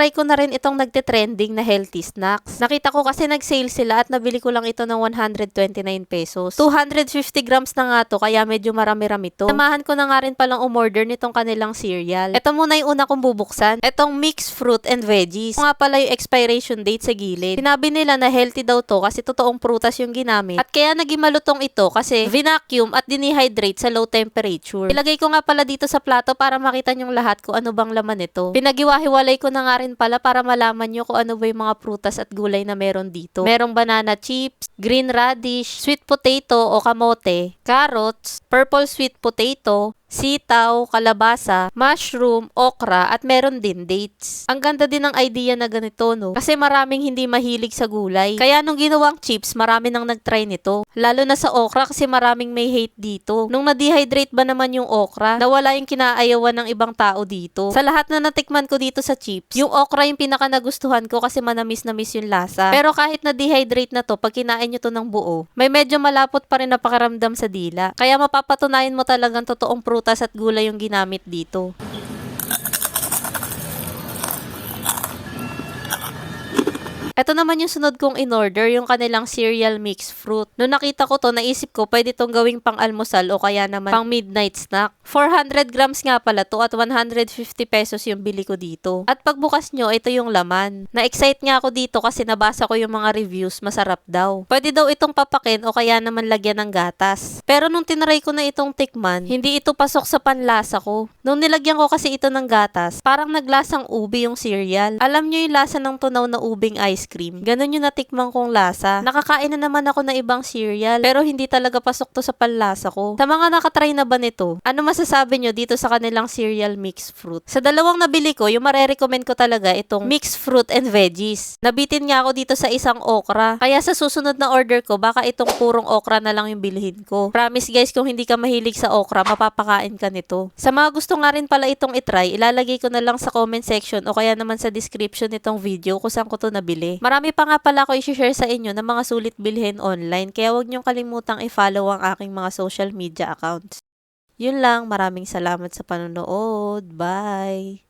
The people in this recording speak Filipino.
tinry ko na rin itong nagte-trending na healthy snacks. Nakita ko kasi nag-sale sila at nabili ko lang ito ng 129 pesos. 250 grams na nga to kaya medyo marami-rami to. Samahan ko na nga rin palang umorder nitong kanilang cereal. Ito muna yung una kong bubuksan. Itong mixed fruit and veggies. Ito nga pala yung expiration date sa gilid. Sinabi nila na healthy daw to kasi totoong prutas yung ginamit. At kaya naging malutong ito kasi vinacuum at dinihydrate sa low temperature. Ilagay ko nga pala dito sa plato para makita nyong lahat kung ano bang laman nito. Pinagiwa-hiwalay ko na nga rin pala para malaman nyo kung ano ba yung mga prutas at gulay na meron dito. Merong banana chips, green radish, sweet potato o kamote, carrots, purple sweet potato, sitaw, kalabasa, mushroom, okra, at meron din dates. Ang ganda din ng idea na ganito, no? Kasi maraming hindi mahilig sa gulay. Kaya nung ginawang chips, marami nang nag-try nito. Lalo na sa okra kasi maraming may hate dito. Nung na-dehydrate ba naman yung okra, nawala yung kinaayawan ng ibang tao dito. Sa lahat na natikman ko dito sa chips, yung okra yung pinaka nagustuhan ko kasi manamis-namis yung lasa. Pero kahit na-dehydrate na to, pag kinain nyo to ng buo, may medyo malapot pa rin na pakiramdam sa dila. Kaya mapapatunayan mo talagang totoong prutas at gulay yung ginamit dito. Ito naman yung sunod kong in-order, yung kanilang cereal mixed fruit. Noong nakita ko to, naisip ko pwede itong gawing pang almusal o kaya naman pang midnight snack. 400 grams nga pala to at 150 pesos yung bili ko dito. At pagbukas nyo, ito yung laman. Na-excite nga ako dito kasi nabasa ko yung mga reviews, masarap daw. Pwede daw itong papakin o kaya naman lagyan ng gatas. Pero nung tinry ko na itong tikman, hindi ito pasok sa panlasa ko. Nung nilagyan ko kasi ito ng gatas, parang naglasang ube yung cereal. Alam nyo yung lasa ng tunaw na ubing ice cream. Ganon yung natikman kong lasa. Nakakain na naman ako ng ibang cereal, pero hindi talaga pasok to sa panlasa ko. Sa mga nakatry na ba nito, ano masasabi nyo dito sa kanilang cereal mixed fruit? Sa dalawang nabili ko, yung marerecommend ko talaga itong mixed fruit and veggies. Nabitin nga ako dito sa isang okra. Kaya sa susunod na order ko, baka itong purong okra na lang yung bilhin ko. Promise guys, kung hindi ka mahilig sa okra, mapapakain ka nito. Sa mga gusto nga rin pala itong itry, ilalagay ko na lang sa comment section o kaya naman sa description nitong video kung saan ko to nabili. Marami pa nga pala ako i-share sa inyo ng mga sulit bilhin online, kaya huwag niyong kalimutang i-follow ang aking mga social media accounts. Yun lang, maraming salamat sa panonood. Bye!